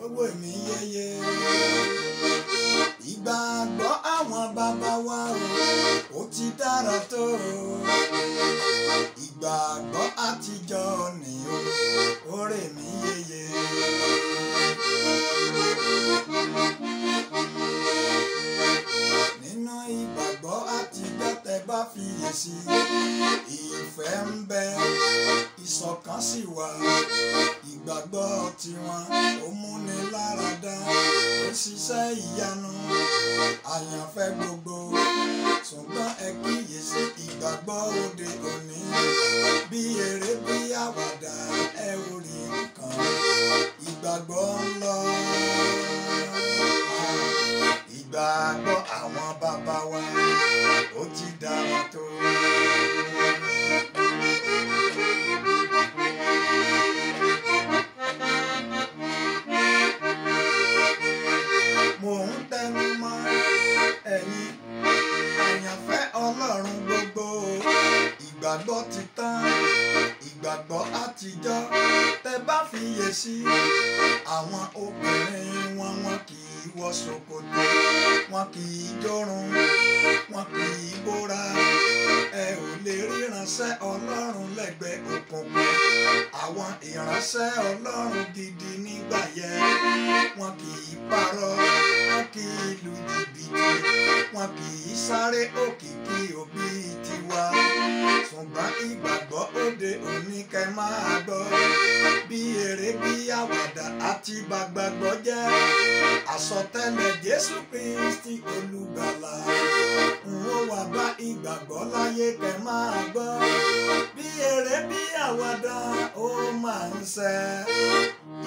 owó mi yeye. Ìgbàgbọ́ àwọn bàbá wa ó ti dára tó. Ìgbàgbọ́ àtijọ́ ni oore mi yeye. Nínú ìgbàgbọ́ àtijọ́ tẹ́ bá fiyèsí, ìfẹ́ ń bẹ, ìṣọ̀kan sì wà. Ìgbàgbọ́ tiwọn ó múni láradá, ó ṣiṣẹ́ ìyanu, àyànfẹ́ gbogbo. Ṣùgbọ́n ẹ kíyèsí ìgbàgbọ́ òde òní, bí eré bí àwàdà ẹ ò rí nǹkan. Ìgbàgbọ́ ń lọ. Ìgbàgbọ́ àwọn bàbá wa ó ti dára tó. Mò ń tẹnu mọ́ ẹ̀yin àyànfẹ́ Ọlọ́run gbogbo. Ìgbàgbọ́ ti tán, ìgbàgbọ́ àtijọ́ tẹ́ bá fiyèsí. Àwọn obìnrin wọn kì í wọ ṣòkòtò, wọn kì í jórun, wọn kì í bóra. Ẹ ò lè ríránṣẹ́ Ọlọ́run lẹ́gbẹ̀ẹ́ òkùnkùn. Àwọn ìránṣẹ́ Ọlọ́run gidi nígbà yẹn, wọn kì í parọ́, wọn kì í lu jìbìtì, wọn kì í sáré òkìkí òbí tiwa. Ṣùgbọ́n ìgbàgbọ́ òde òní kẹ́ máa gbọ́, bí eré bí àwàdà àti bàgbàgbọ́ jẹ́. Àsọtẹ́lẹ̀ Jésù Kristi olùgbàlà n ó wá bá ìgbàgbọ́ láyé kẹ́ máa gbọ́, bí eré bí àwàdà ó máa ń ṣẹ.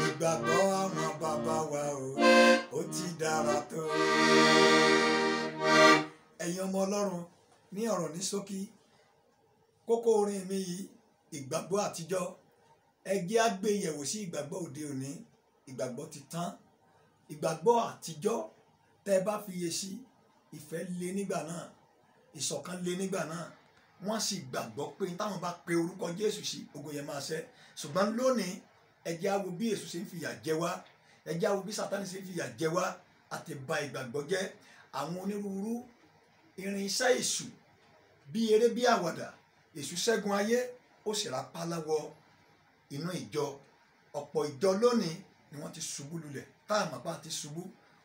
Ìgbàgbọ́ àwọn bàbá wa ó ti dára tó. Ẹ̀yin ọmọ Ọlọ́run, ní ọ̀rọ̀ ní ṣókí, kókó orin mi yìí, ìgbàgbọ́ àtijọ́, ẹ jẹ́ á gbé yẹ̀wò sí ìgbàgbọ́ òde òní. Ìgbàgbọ́ ti tán. Ìgbàgbọ́ àtijọ́ tẹ́ bá fiyèsí, ìfẹ́ le nígbà náà, ìṣọ̀kan le nígbà náà. Wọ́n sì gbàgbọ́ pé táwọn bá pe orúkọ Jésù sí, ogun yẹn máa ṣẹ. Ṣùgbọ́n lónìí, ẹ jẹ́ á wo bí Èṣù ṣe ń fìyà jẹ wá, ẹ jẹ́ á wo bí Sátánì ṣe ń fìyà jẹ wá àti ba ìgbàgbọ́ jẹ́. Àwọn onírúurú irinṣẹ́ èṣù bí eré bí àwàdà, èṣù ṣẹ́gun ayé, ó sì rápálá wọ inú ìjọ. Ọ̀pọ̀ ìjọ lónìí ni wọ́n ti ṣubú lulẹ̀, tá a mọ̀ pé a ti ṣubú.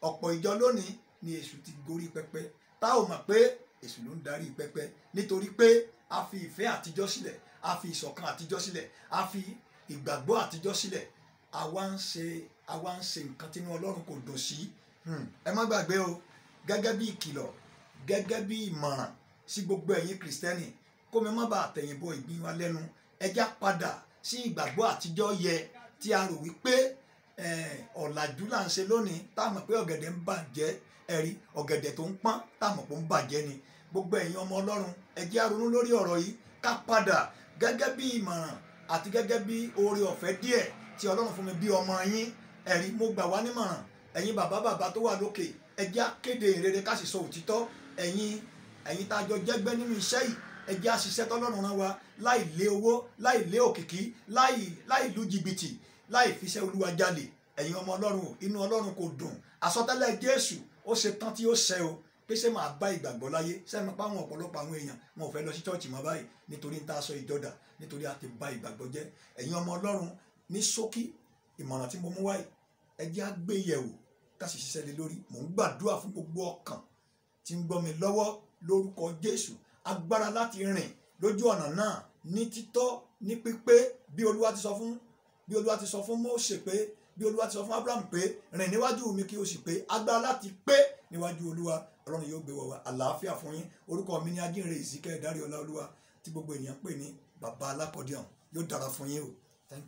Ọ̀pọ̀ ìjọ lónìí ni èṣù ti gorí pẹpẹ, tá ò mọ̀ pé èṣù ló ń darí pẹpẹ. Nítorí pé a fi ìfẹ́ àtijọ́ sílẹ̀, a fi ìṣọ̀kan àtijọ́ sílẹ̀, a fi ìgbàgbọ́ àtijọ́ sílẹ̀. Àwa ń ṣe nǹkan tí inú Ọlọ́run kò dùn sí. Ẹ má gbàgbé o, gẹ́gẹ́ bí ìkìlọ̀, gẹ́gẹ́ bí ìmọ̀ràn sí gbogbo ẹ̀yin Kristẹni, kó mi má bàa tẹ̀yìn bọ ìgbín wa lẹ́nu. Ẹ já padà sí ìgbàgbọ́ àtijọ́ yẹ tí a rò wípé ọ̀làjú là ń ṣe lónìí, tá a mọ̀ pé ọ̀gẹ̀dẹ̀ ń bàjẹ́. Ẹ̀rí ọ̀gẹ̀dẹ̀ tó ń pọ́n, tá a mọ̀ pé ó ń bàjẹ́ ni. Gbogbo ẹ̀yin ọmọ Ọlọ́run, ẹ jẹ́ á ronú lórí ọ̀rọ̀ yìí, ká padà gẹ́gẹ́ bí ìmọ̀ràn àti gẹ́gẹ́ bí oore ọ̀fẹ́ díẹ̀ tí Ọlọ́run fún mi bí ọmọ yín. Ẹ̀rí mo gbà wá nímọ̀ràn, ẹ̀yin bàbá tó wà lókè, ẹ jẹ́ á kéde ìrere ká sì sọ òtítọ́. Ẹ̀yin tá a jọ jẹ́gbẹ́ nínú iṣẹ́ yìí, ẹ jẹ́ á ṣiṣẹ́ tọ́lọ́run rán wa, láì lé owó, láì lé òkìkí, láì lu jìbìtì, láì fiṣẹ́ Olúwa jalè. Ẹ̀yin ọmọ Ọlọ́run, inú Ọlọ́run kò dùn. Àsọtẹ́lẹ̀ Jésù ó ṣe tán tí ó ṣẹ o, pé ṣé máa bá ìgbàgbọ́ láyé. Sẹ́mi pa àwọn ọ̀pọ̀lọpọ̀ àwọn èèyàn wọn ò fẹ́ lọ sí chọ́ọ̀chì mọ́ báyìí nítorí ń tá a sọ ìjọdà, nítorí a ti ba ìgbàgbọ́ jẹ́. Ẹ̀yin ọmọ Ọlọ́run, ní ṣókí ìmọ̀ràn tí mo mú wáyé, ẹ jẹ́ á gbé yẹ̀wò ká sì ṣiṣẹ́ lé lórí. Mò ń gbàdúrà fún gbogbo ọkàn tí ń gbọ́ mi lọ́wọ́ lórúkọ Jésù, agbára láti rìn lójú ọ̀nà náà ní títọ́, ní pípé, bí Olúwa ti sọ fún Mósè pé, bí Olúwa ti sọ fún Ábúráhámù pé, rìn níwájú mi kí o sì pé. Agbára láti pé níwájú Olúwa, Ọlọ́run yóò gbé wa àlàáfíà fún yín. Orúkọ mi ni Ajínrere Ezekiel Dáríọlá Olúwa, tí gbogbo ènìyàn pè ní Bàbá Alákọ̀ọ́dúnrún. Yóò dára fún yín o. Thank you.